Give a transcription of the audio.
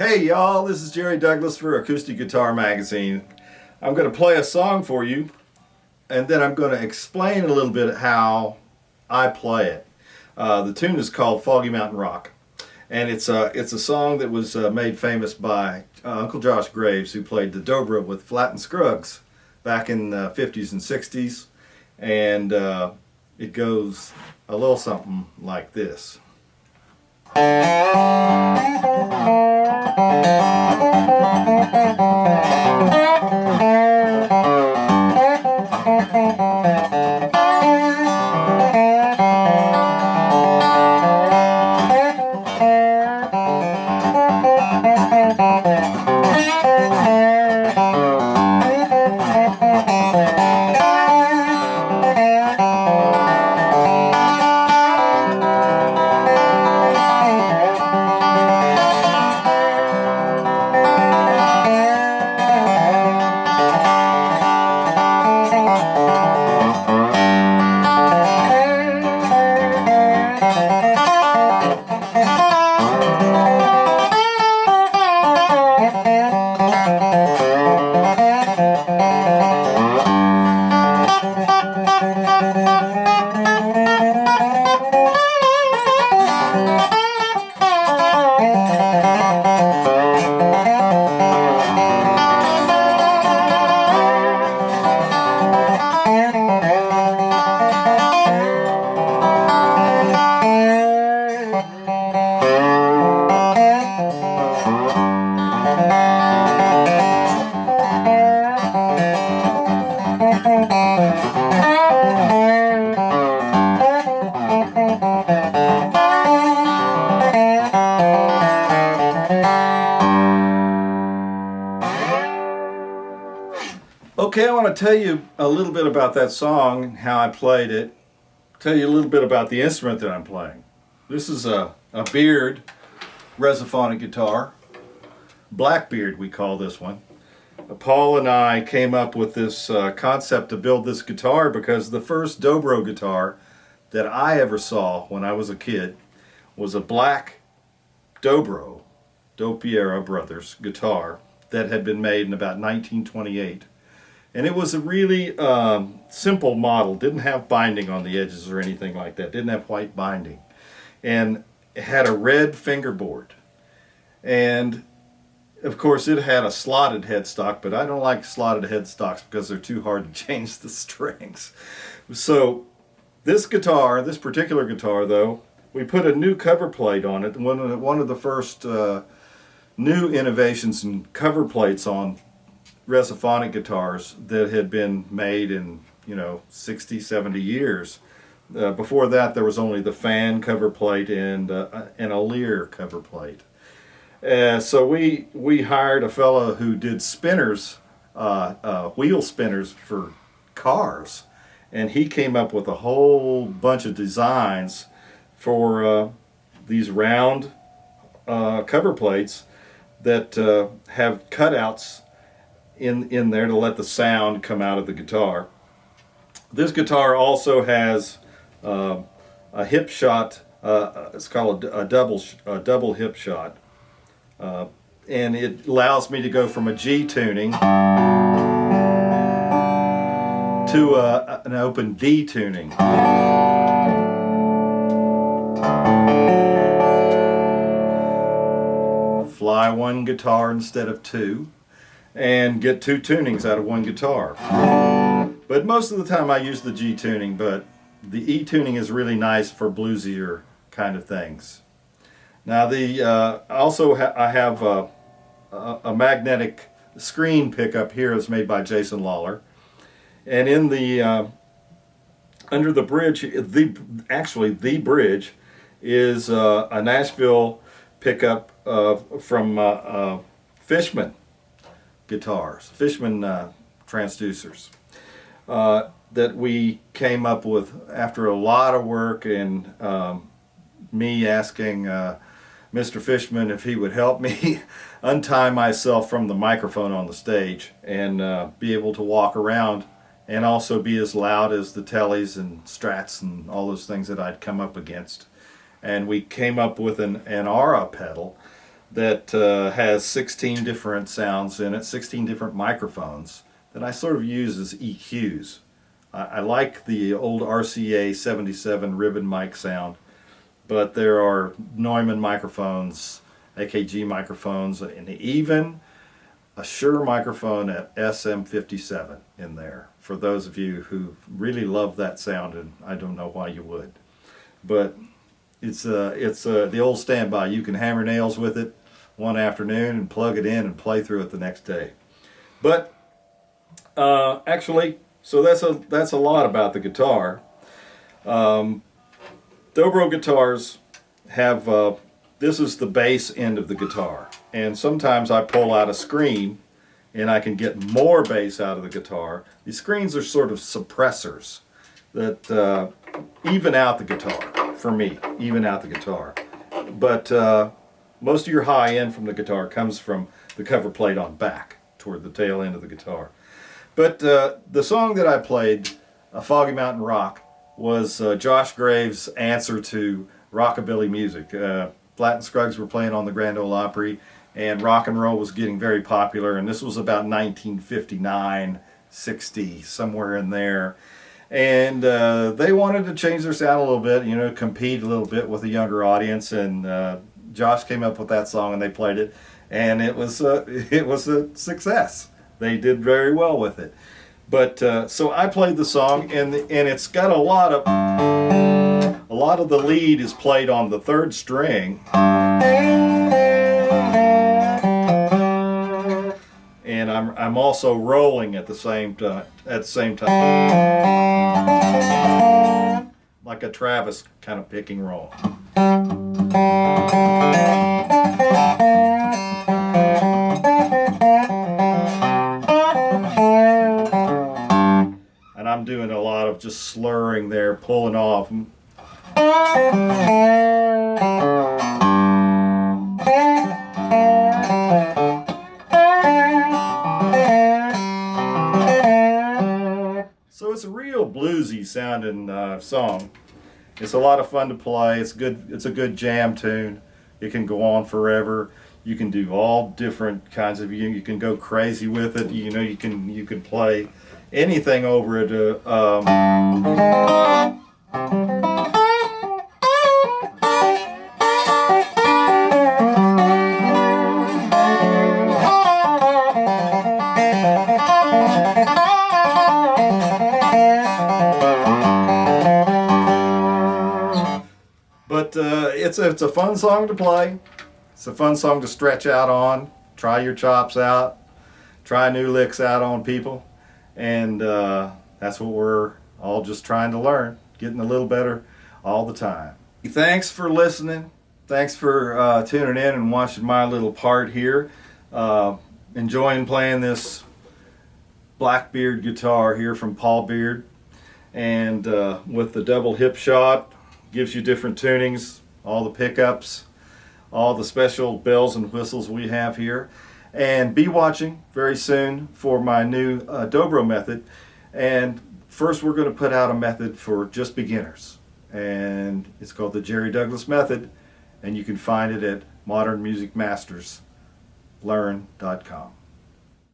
Hey y'all, this is Jerry Douglas for Acoustic Guitar Magazine. I'm going to play a song for you and then I'm going to explain a little bit how I play it. The tune is called Foggy Mountain Rock, and it's a song that was made famous by Uncle Josh Graves, who played the Dobro with Flatt and Scruggs back in the 50s and 60s, and it goes a little something like this. Okay, I want to tell you a little bit about that song and how I played it. Tell you a little bit about the instrument that I'm playing. This is a Beard resophonic guitar. Blackbeard, we call this one. Paul and I came up with this concept to build this guitar because the first Dobro guitar that I ever saw when I was a kid was a black Dobro, Dopiero Brothers guitar that had been made in about 1928. And it was a really simple model, didn't have binding on the edges or anything like that, didn't have white binding. And it had a red fingerboard. And of course it had a slotted headstock, but I don't like slotted headstocks because they're too hard to change the strings. So this guitar, this particular guitar though, we put a new cover plate on it, one of the first new innovations in cover plates on resophonic guitars that had been made in 60, 70 years. Before that there was only the fan cover plate and a Lear cover plate. So we hired a fellow who did spinners, wheel spinners for cars, and he came up with a whole bunch of designs for these round cover plates that have cutouts in there to let the sound come out of the guitar. This guitar also has a hip shot. It's called a double hip shot, and it allows me to go from a G tuning to an open D tuning. Fly one guitar instead of two, and get two tunings out of one guitar. But most of the time I use the G tuning, but the E tuning is really nice for bluesier kind of things. Now I have a magnetic screen pickup here that's made by Jason Lawler, and in the under the bridge, the bridge is a Nashville pickup from Fishman guitars, Fishman transducers, that we came up with after a lot of work and me asking Mr. Fishman if he would help me untie myself from the microphone on the stage and be able to walk around and also be as loud as the tellies and strats and all those things that I'd come up against. And we came up with an Aura pedal that has 16 different sounds in it, 16 different microphones that I sort of use as EQs. I like the old RCA 77 ribbon mic sound, but there are Neumann microphones, AKG microphones, and even a Shure microphone at SM57 in there for those of you who really love that sound, and I don't know why you would. But it's the old standby. You can hammer nails with it one afternoon and plug it in and play through it the next day. But actually, so that's a lot about the guitar. Dobro guitars have this is the bass end of the guitar, and sometimes I pull out a screen and I can get more bass out of the guitar. These screens are sort of suppressors that even out the guitar, for me, even out the guitar. But most of your high end from the guitar comes from the cover plate on back toward the tail end of the guitar. But the song that I played, Foggy Mountain Rock, was Josh Graves' answer to rockabilly music. Flatt and Scruggs were playing on the Grand Ole Opry, and rock and roll was getting very popular, and this was about 1959, 60, somewhere in there. And they wanted to change their sound a little bit, you know, compete a little bit with a younger audience, and Josh came up with that song and they played it, and it was a success. They did very well with it. But so I played the song, and it's got a lot of the lead is played on the third string, and I'm also rolling at the same time, like a Travis kind of picking roll. And I'm doing a lot of just slurring there, pulling off. So it's a real bluesy sounding song. It's a lot of fun to play. It's good. It's a good jam tune. It can go on forever. You can do all different kinds of. You can go crazy with it. You know, you can play anything over it. But it's a fun song to play. It's a fun song to stretch out on. Try your chops out. Try new licks out on people. And that's what we're all just trying to learn. Getting a little better all the time. Thanks for listening. Thanks for tuning in and watching my little part here. Enjoying playing this Blackbeard guitar here from Paul Beard. And with the double hip shot. Gives you different tunings, all the pickups, all the special bells and whistles we have here. And be watching very soon for my new Dobro method. And first we're going to put out a method for just beginners. And it's called the Jerry Douglas method. And you can find it at modernmusicmasterslearn.com.